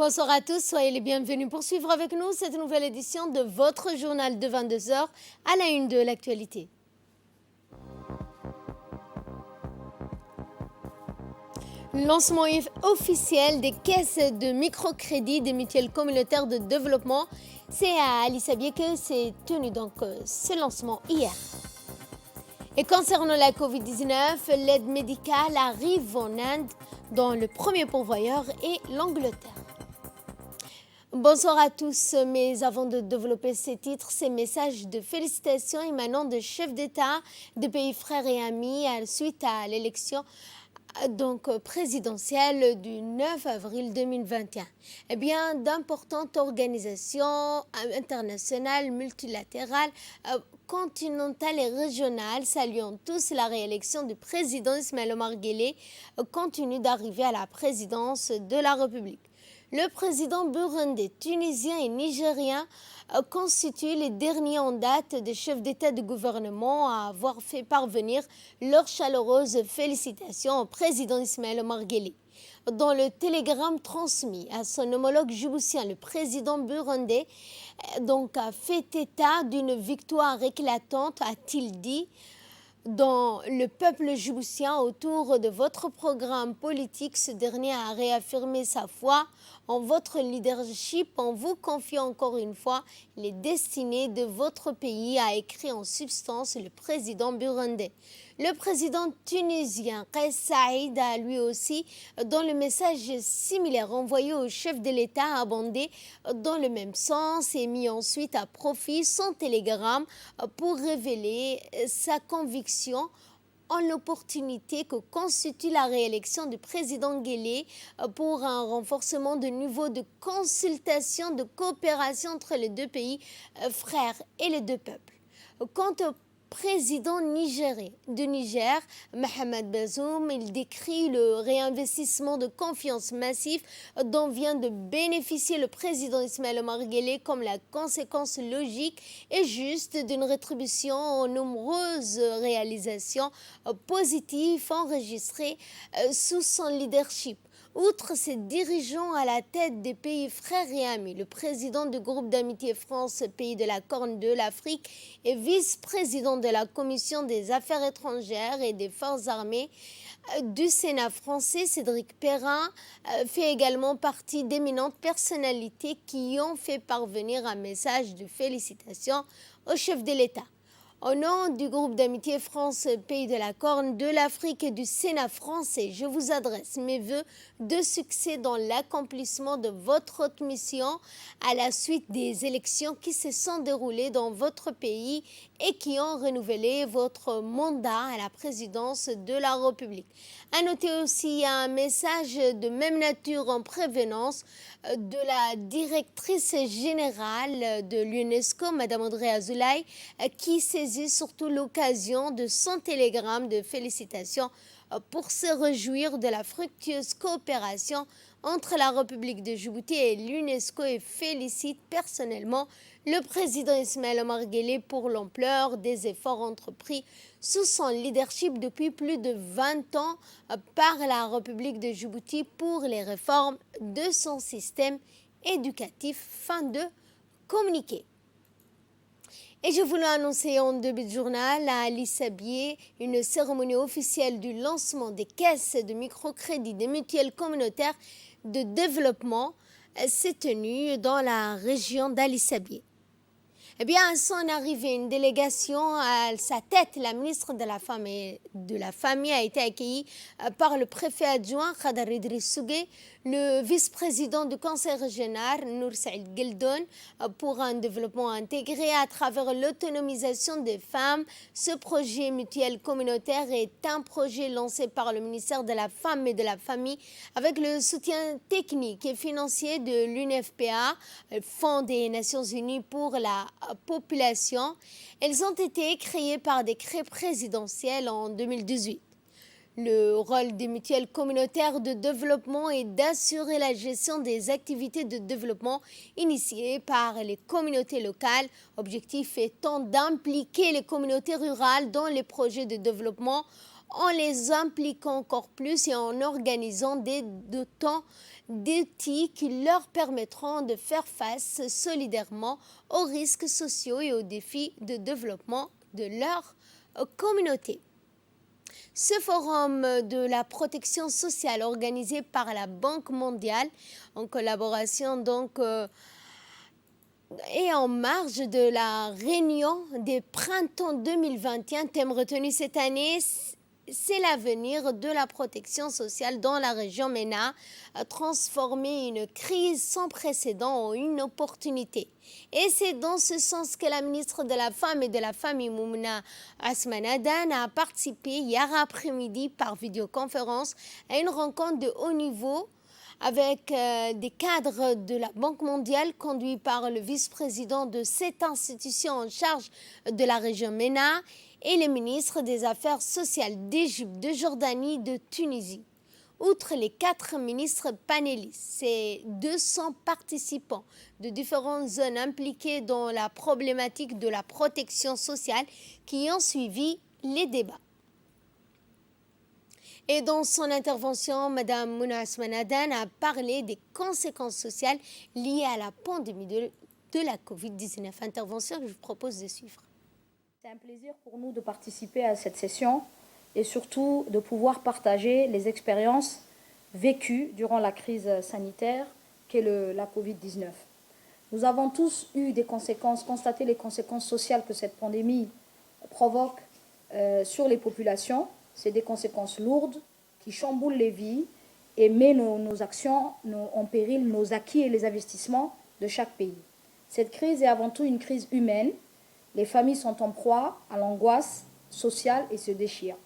Bonsoir à tous, soyez les bienvenus pour suivre avec nous cette nouvelle édition de votre journal de 22 heures à la une de l'actualité. Lancement officiel des caisses de microcrédit des mutuelles communautaires de développement. C'est à Ali Sabié que s'est tenu donc ce lancement hier. Et concernant la Covid-19, l'aide médicale arrive en Inde, dont le premier pourvoyeur est l'Angleterre. Bonsoir à tous, mais avant de développer ces titres, ces messages de félicitations émanant de chefs d'État de pays frères et amis suite à l'élection présidentielle du 9 avril 2021. Eh bien, d'importantes organisations internationales, multilatérales, continentales et régionales, saluant tous la réélection du président Ismaël Omar Guelleh, continue d'arriver à la présidence de la République. Le président burundais, tunisien et nigérien constituent les derniers en date des chefs d'État de gouvernement à avoir fait parvenir leurs chaleureuses félicitations au président Ismaël Omar Guelleh. Dans le télégramme transmis à son homologue djiboutien, le président burundais a fait état d'une victoire éclatante, a-t-il dit, dans le peuple djiboutien autour de votre programme politique. Ce dernier a réaffirmé sa foi en votre leadership en vous confiant encore une fois les destinées de votre pays, a écrit en substance le président burundais. Le président tunisien Kais Saïd a lui aussi, dans le message similaire envoyé au chef de l'État, abondé dans le même sens et mis ensuite à profit son télégramme pour révéler sa conviction en l'opportunité que constitue la réélection du président Guelleh pour un renforcement de niveau de consultation, de coopération entre les deux pays frères et les deux peuples. Quant au président nigérien du Niger, Mohamed Bazoum, il décrit le réinvestissement de confiance massif dont vient de bénéficier le président Ismaël Omar Guelleh comme la conséquence logique et juste d'une rétribution aux nombreuses réalisations positives enregistrées sous son leadership. Outre ses dirigeants à la tête des pays frères et amis, le président du groupe d'amitié France, pays de la Corne de l'Afrique, et vice-président de la Commission des Affaires étrangères et des Forces armées du Sénat français, Cédric Perrin, fait également partie d'éminentes personnalités qui ont fait parvenir un message de félicitations au chef de l'État. Au nom du groupe d'amitié France, pays de la Corne de l'Afrique et du Sénat français, je vous adresse mes vœux de succès dans l'accomplissement de votre haute mission à la suite des élections qui se sont déroulées dans votre pays et qui ont renouvelé votre mandat à la présidence de la République. À noter aussi un message de même nature en prévenance de la directrice générale de l'UNESCO, Mme André Azoulay, qui saisit surtout l'occasion de son télégramme de félicitations pour se réjouir de la fructueuse coopération entre la République de Djibouti et l'UNESCO et félicite personnellement le président Ismaël Omar Guelleh pour l'ampleur des efforts entrepris sous son leadership depuis plus de 20 ans par la République de Djibouti pour les réformes de son système éducatif. Fin de communiqué. Et je voulais annoncer en début de journal à Ali Sabié une cérémonie officielle du lancement des caisses de microcrédit des mutuelles communautaires de développement s'est tenue dans la région d'Ali Sabié. Eh bien, à son arrivée, une délégation à sa tête, la ministre de la Famille a été accueillie par le préfet adjoint Khadar Idriss Sougué, le vice-président du conseil régional Nour Saïd Geldon pour un développement intégré à travers l'autonomisation des femmes. Ce projet mutuel communautaire est un projet lancé par le ministère de la Femme et de la Famille avec le soutien technique et financier de l'UNFPA, le Fonds des Nations Unies pour la population. Elles ont été créées par décret présidentiel en 2018. Le rôle des mutuelles communautaires de développement est d'assurer la gestion des activités de développement initiées par les communautés locales, objectif étant d'impliquer les communautés rurales dans les projets de développement en les impliquant encore plus et en organisant des temps d'outils qui leur permettront de faire face solidairement aux risques sociaux et aux défis de développement de leur communauté. Ce forum de la protection sociale organisé par la Banque mondiale en collaboration et en marge de la réunion des printemps 2021, thème retenu cette année, c'est l'avenir de la protection sociale dans la région MENA, transformer une crise sans précédent en une opportunité. Et c'est dans ce sens que la ministre de la Femme et de la Famille, Moumna Asmanadan, a participé hier après-midi par vidéoconférence à une rencontre de haut niveau avec des cadres de la Banque mondiale conduits par le vice-président de cette institution en charge de la région MENA et les ministres des Affaires sociales d'Égypte, de Jordanie, de Tunisie. Outre les 4 ministres panélistes, c'est 200 participants de différentes zones impliquées dans la problématique de la protection sociale qui ont suivi les débats. Et dans son intervention, Mme Mouna Asmanadan a parlé des conséquences sociales liées à la pandémie de la Covid-19. Intervention que je vous propose de suivre. C'est un plaisir pour nous de participer à cette session et surtout de pouvoir partager les expériences vécues durant la crise sanitaire qu'est la Covid-19. Nous avons tous eu des conséquences, constaté les conséquences sociales que cette pandémie provoque sur les populations. C'est des conséquences lourdes qui chamboulent les vies et mettent nos actions en péril, nos acquis et les investissements de chaque pays. Cette crise est avant tout une crise humaine. Les familles sont en proie à l'angoisse sociale et se déchirent.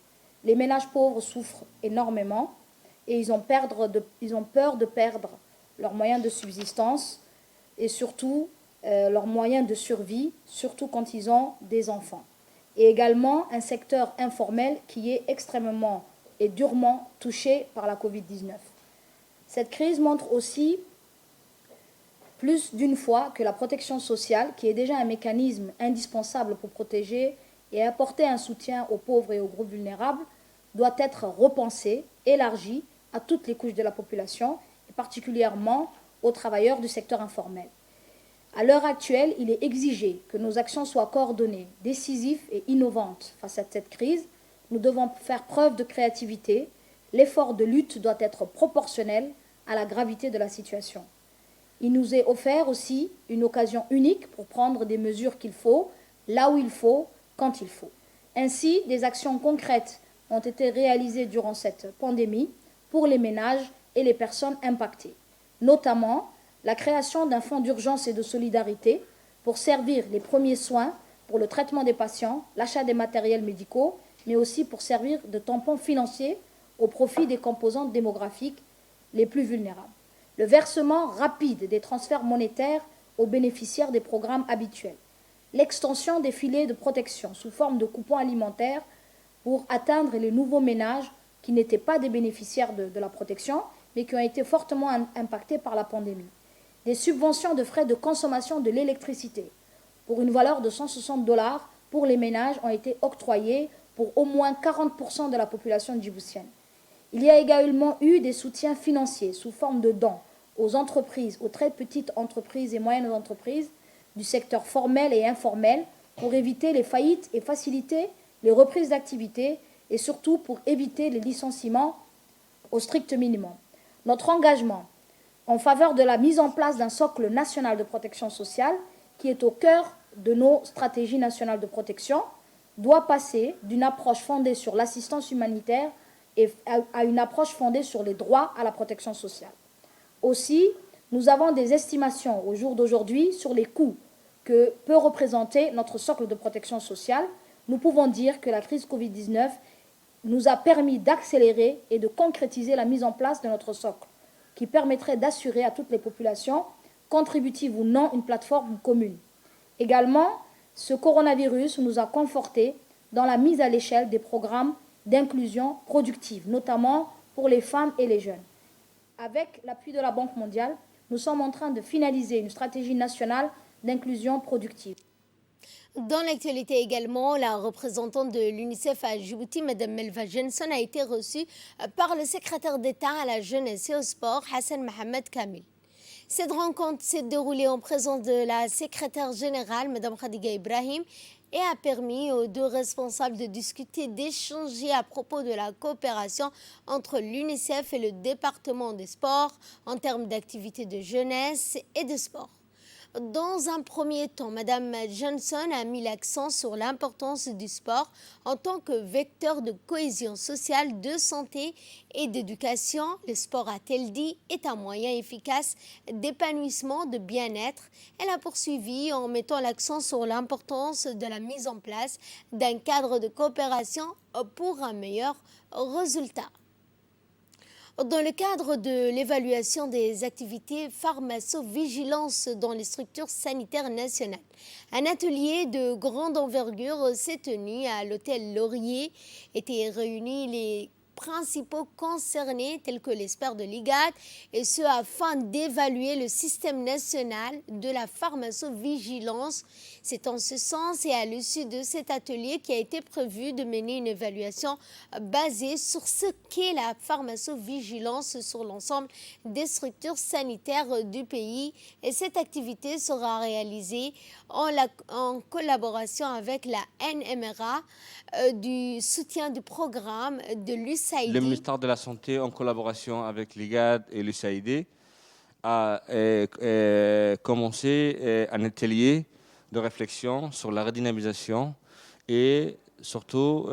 Les ménages pauvres souffrent énormément et ils ont peur de perdre leurs moyens de subsistance et surtout leurs moyens de survie, surtout quand ils ont des enfants. Et également un secteur informel qui est extrêmement et durement touché par la Covid-19. Cette crise montre aussi plus d'une fois que la protection sociale, qui est déjà un mécanisme indispensable pour protéger et apporter un soutien aux pauvres et aux groupes vulnérables, doit être repensée, élargie à toutes les couches de la population, et particulièrement aux travailleurs du secteur informel. À l'heure actuelle, il est exigé que nos actions soient coordonnées, décisives et innovantes face à cette crise. Nous devons faire preuve de créativité. L'effort de lutte doit être proportionnel à la gravité de la situation. Il nous est offert aussi une occasion unique pour prendre des mesures qu'il faut, là où il faut, quand il faut. Ainsi, des actions concrètes ont été réalisées durant cette pandémie pour les ménages et les personnes impactées, notamment la création d'un fonds d'urgence et de solidarité pour servir les premiers soins pour le traitement des patients, l'achat des matériels médicaux, mais aussi pour servir de tampon financier au profit des composantes démographiques les plus vulnérables. Le versement rapide des transferts monétaires aux bénéficiaires des programmes habituels. L'extension des filets de protection sous forme de coupons alimentaires pour atteindre les nouveaux ménages qui n'étaient pas des bénéficiaires de la protection, mais qui ont été fortement impactés par la pandémie. Des subventions de frais de consommation de l'électricité pour une valeur de $160 pour les ménages ont été octroyées pour au moins 40% de la population djiboutienne. Il y a également eu des soutiens financiers sous forme de dons aux entreprises, aux très petites entreprises et moyennes entreprises du secteur formel et informel pour éviter les faillites et faciliter les reprises d'activité et surtout pour éviter les licenciements au strict minimum. Notre engagement en faveur de la mise en place d'un socle national de protection sociale qui est au cœur de nos stratégies nationales de protection doit passer d'une approche fondée sur l'assistance humanitaire et à une approche fondée sur les droits à la protection sociale. Aussi, nous avons des estimations au jour d'aujourd'hui sur les coûts que peut représenter notre socle de protection sociale. Nous pouvons dire que la crise Covid-19 nous a permis d'accélérer et de concrétiser la mise en place de notre socle, qui permettrait d'assurer à toutes les populations, contributives ou non, une plateforme commune. Également, ce coronavirus nous a confortés dans la mise à l'échelle des programmes d'inclusion productive, notamment pour les femmes et les jeunes. Avec l'appui de la Banque mondiale, nous sommes en train de finaliser une stratégie nationale d'inclusion productive. Dans l'actualité également, la représentante de l'UNICEF à Djibouti, Mme Melva Jenson, a été reçue par le secrétaire d'État à la jeunesse et au sport, Hassan Mohamed Kamil. Cette rencontre s'est déroulée en présence de la secrétaire générale, Mme Khadiga Ibrahim, et a permis aux deux responsables de discuter, d'échanger à propos de la coopération entre l'UNICEF et le département des sports en termes d'activités de jeunesse et de sport. Dans un premier temps, Mme Johnson a mis l'accent sur l'importance du sport en tant que vecteur de cohésion sociale, de santé et d'éducation. Le sport, a-t-elle dit, est un moyen efficace d'épanouissement, de bien-être. Elle a poursuivi en mettant l'accent sur l'importance de la mise en place d'un cadre de coopération pour un meilleur résultat. Dans le cadre de l'évaluation des activités pharmacovigilance dans les structures sanitaires nationales, un atelier de grande envergure s'est tenu à l'hôtel Laurier. Étaient réunis les principaux concernés tels que l'expert de l'IGAD, et ce afin d'évaluer le système national de la pharmacovigilance. C'est en ce sens et à l'issue de cet atelier qui a été prévu de mener une évaluation basée sur ce qu'est la pharmacovigilance sur l'ensemble des structures sanitaires du pays, et cette activité sera réalisée en collaboration avec la NMRA du soutien du programme de l'USAID. Le ministère de la Santé, en collaboration avec l'IGAD et l'USAID, a commencé un atelier de réflexion sur la redynamisation et surtout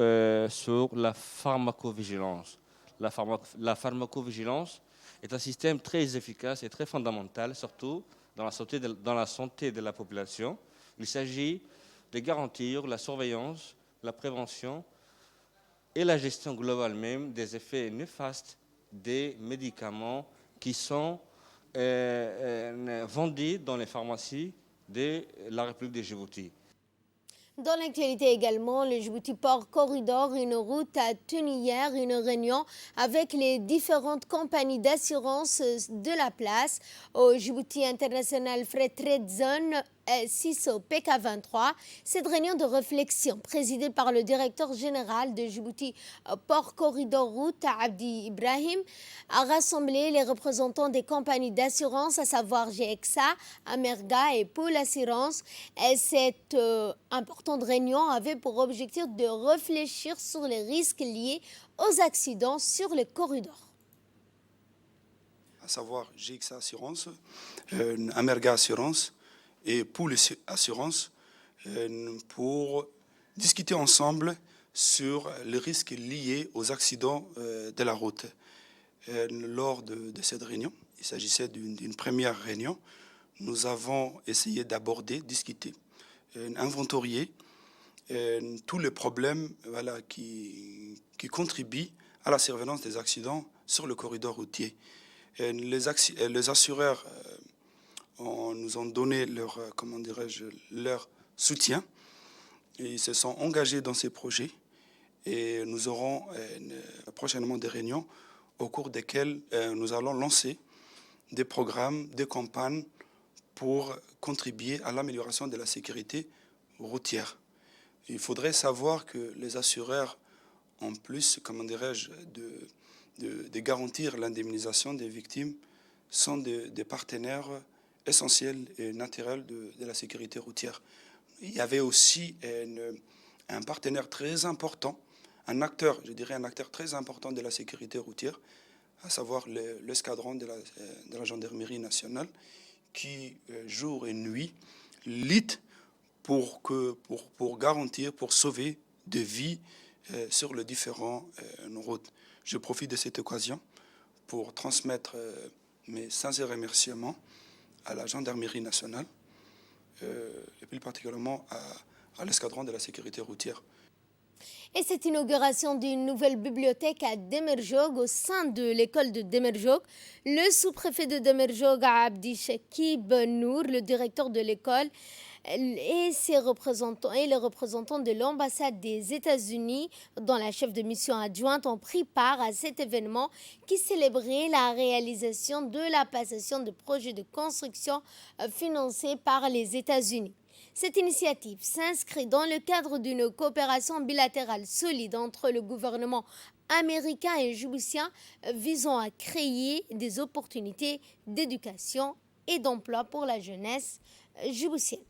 sur la pharmacovigilance. La pharmacovigilance est un système très efficace et très fondamental, surtout dans la santé de la population. Il s'agit de garantir la surveillance, la prévention et la gestion globale même des effets néfastes des médicaments qui sont vendus dans les pharmacies de la République de Djibouti. Dans l'actualité également, le Djibouti Port Corridor, une route, a tenu hier une réunion avec les différentes compagnies d'assurance de la place au Djibouti International Freight Trade Zone 6 au PK23. Cette réunion de réflexion, présidée par le directeur général de Djibouti Port Corridor Route, Abdi Ibrahim, a rassemblé les représentants des compagnies d'assurance, à savoir GXA, Amerga et Pool Assurance. Cette importante réunion avait pour objectif de réfléchir sur les risques liés aux accidents sur les corridors. À savoir GXA Assurance, Amerga Assurance et Pool Assurance, pour discuter ensemble sur les risques liés aux accidents de la route. Lors de cette réunion, il s'agissait d'une première réunion, nous avons essayé d'aborder, discuter, inventorier tous les problèmes qui contribuent à la surveillance des accidents sur le corridor routier. Les assureurs nous ont donné leur soutien et ils se sont engagés dans ces projets, et nous aurons prochainement des réunions au cours desquelles nous allons lancer des programmes, des campagnes pour contribuer à l'amélioration de la sécurité routière. Il faudrait savoir que les assureurs, en plus, de garantir l'indemnisation des victimes, sont des partenaires essentiels et naturels de la sécurité routière. Il y avait aussi un partenaire très important, un acteur très important de la sécurité routière, à savoir l'escadron de la gendarmerie nationale, qui, jour et nuit, lutte pour garantir, pour sauver des vies sur les différentes routes. Je profite de cette occasion pour transmettre mes sincères remerciements à la gendarmerie nationale et plus particulièrement à l'escadron de la sécurité routière. Et cette inauguration d'une nouvelle bibliothèque à Demerjog, au sein de l'école de Demerjog, le sous-préfet de Demerjog, Abdi Shakib Nour, le directeur de l'école, et les représentants de l'ambassade des États-Unis, dont la chef de mission adjointe, ont pris part à cet événement qui célébrait la réalisation de la passation de projets de construction financés par les États-Unis. Cette initiative s'inscrit dans le cadre d'une coopération bilatérale solide entre le gouvernement américain et djiboutien visant à créer des opportunités d'éducation et d'emploi pour la jeunesse djiboutienne.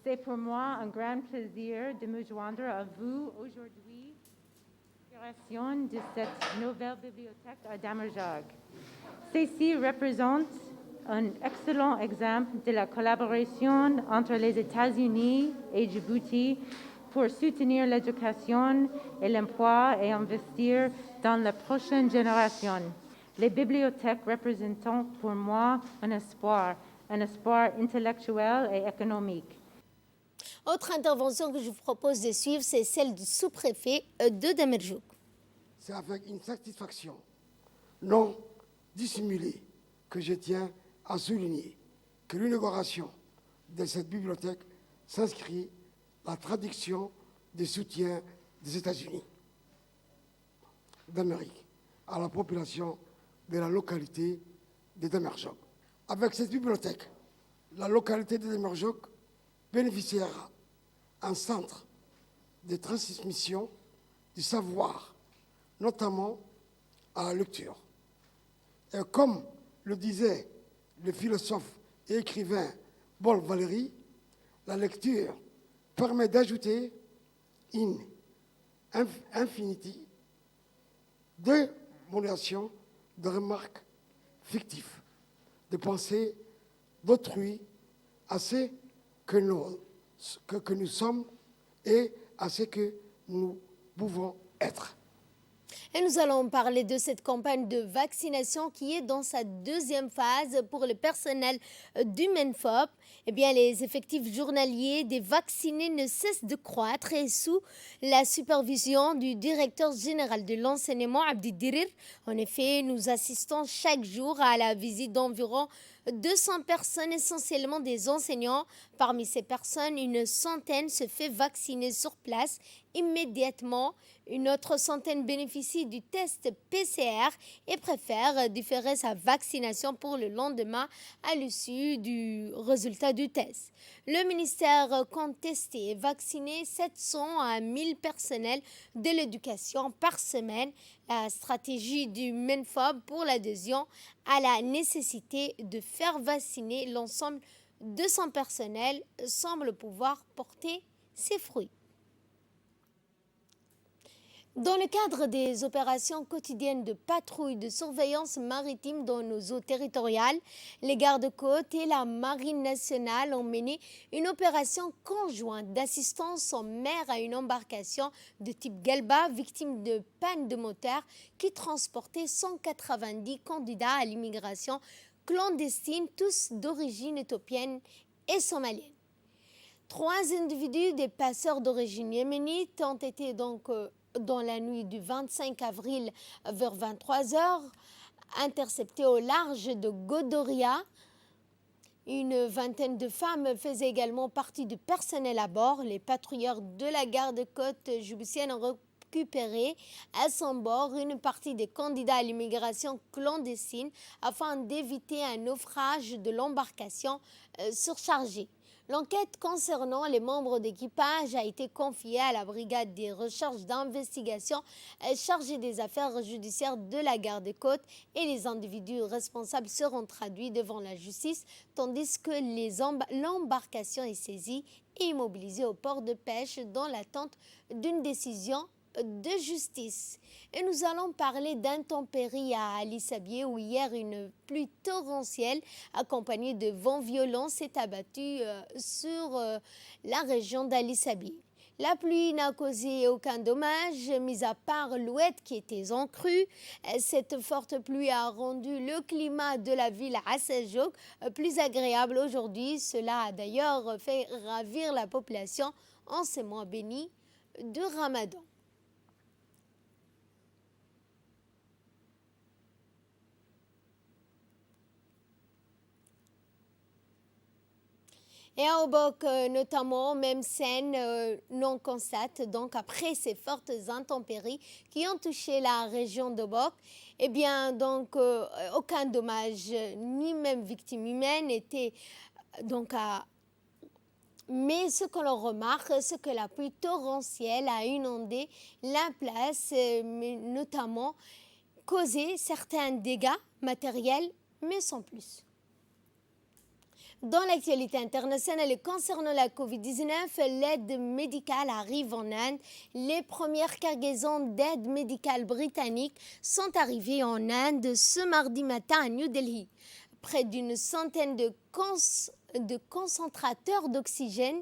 C'est pour moi un grand plaisir de me joindre à vous aujourd'hui pour l'inauguration de cette nouvelle bibliothèque à Damerjog. Ceci représente un excellent exemple de la collaboration entre les États-Unis et Djibouti pour soutenir l'éducation et l'emploi et investir dans la prochaine génération. Les bibliothèques représentent pour moi un espoir intellectuel et économique. Autre intervention que je vous propose de suivre, c'est celle du sous-préfet de Damerjog. C'est avec une satisfaction non dissimulée que je tiens à souligner que l'inauguration de cette bibliothèque s'inscrit la traduction des soutiens des États-Unis d'Amérique à la population de la localité de Damerjog. Avec cette bibliothèque, la localité de Damerjog bénéficiera d'un centre de transmission du savoir, notamment à la lecture. Et comme le disait le philosophe et écrivain Paul Valéry, la lecture permet d'ajouter une infinité de modulations, de remarques fictives, de pensées d'autrui à ce que nous sommes et à ce que nous pouvons être. Et nous allons parler de cette campagne de vaccination qui est dans sa deuxième phase pour le personnel du MENFOP. Eh bien, les effectifs journaliers des vaccinés ne cessent de croître et sous la supervision du directeur général de l'enseignement, Abdi Dirir. En effet, nous assistons chaque jour à la visite d'environ 200 personnes, essentiellement des enseignants. Parmi ces personnes, une centaine se fait vacciner sur place immédiatement. Une autre centaine bénéficie du test PCR et préfère différer sa vaccination pour le lendemain à l'issue du résultat du test. Le ministère compte tester et vacciner 700 à 1000 personnels de l'éducation par semaine. La stratégie du MENFOP pour l'adhésion à la nécessité de faire vacciner l'ensemble de son personnel semble pouvoir porter ses fruits. Dans le cadre des opérations quotidiennes de patrouille de surveillance maritime dans nos eaux territoriales, les gardes-côtes et la Marine nationale ont mené une opération conjointe d'assistance en mer à une embarcation de type Galba, victime de panne de moteur, qui transportait 190 candidats à l'immigration clandestine, tous d'origine éthiopienne et somalienne. 3 individus, des passeurs d'origine yéménite, ont été donc dans la nuit du 25 avril vers 23h, interceptés au large de Godoria. Une vingtaine de femmes faisaient également partie du personnel à bord. Les patrouilleurs de la garde-côte djiboutienne ont récupéré à son bord une partie des candidats à l'immigration clandestine afin d'éviter un naufrage de l'embarcation surchargée. L'enquête concernant les membres d'équipage a été confiée à la brigade des recherches d'investigation chargée des affaires judiciaires de la garde-côte et les individus responsables seront traduits devant la justice tandis que l'embarcation est saisie et immobilisée au port de pêche dans l'attente d'une décision de justice. Et nous allons parler d'intempéries à Ali Sabieh où hier une pluie torrentielle accompagnée de vents violents s'est abattue sur la région d'Ali Sabieh. La pluie n'a causé aucun dommage, mis à part l'oued qui était en crue. Cette forte pluie a rendu le climat de la ville à Seljouk plus agréable aujourd'hui. Cela a d'ailleurs fait ravir la population en ces mois bénis de Ramadan. Et à Obok, notamment, même scène, l'on constate, donc après ces fortes intempéries qui ont touché la région d'Obok, eh bien, donc, aucun dommage, ni même victime humaine n'était donc à... Mais ce que l'on remarque, c'est que la pluie torrentielle a inondé la place, mais notamment causé certains dégâts matériels, mais sans plus. Dans l'actualité internationale et concernant la Covid-19, l'aide médicale arrive en Inde. Les premières cargaisons d'aide médicale britannique sont arrivées en Inde ce mardi matin à New Delhi. Près d'une centaine de concentrateurs d'oxygène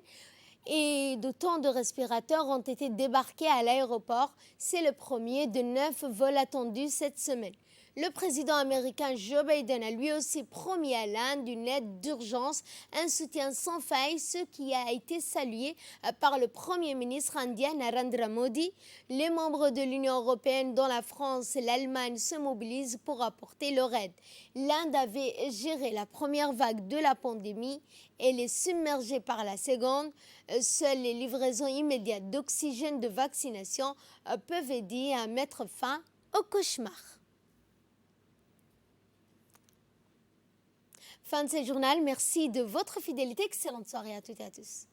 et d'autant de respirateurs ont été débarqués à l'aéroport. C'est le premier de 9 vols attendus cette semaine. Le président américain Joe Biden a lui aussi promis à l'Inde une aide d'urgence, un soutien sans faille, ce qui a été salué par le Premier ministre indien Narendra Modi. Les membres de l'Union européenne, dont la France et l'Allemagne, se mobilisent pour apporter leur aide. L'Inde avait géré la première vague de la pandémie. Elle est submergée par la seconde. Seules les livraisons immédiates d'oxygène de vaccination peuvent aider à mettre fin au cauchemar. Fin de ce journal, merci de votre fidélité. Excellente soirée à toutes et à tous.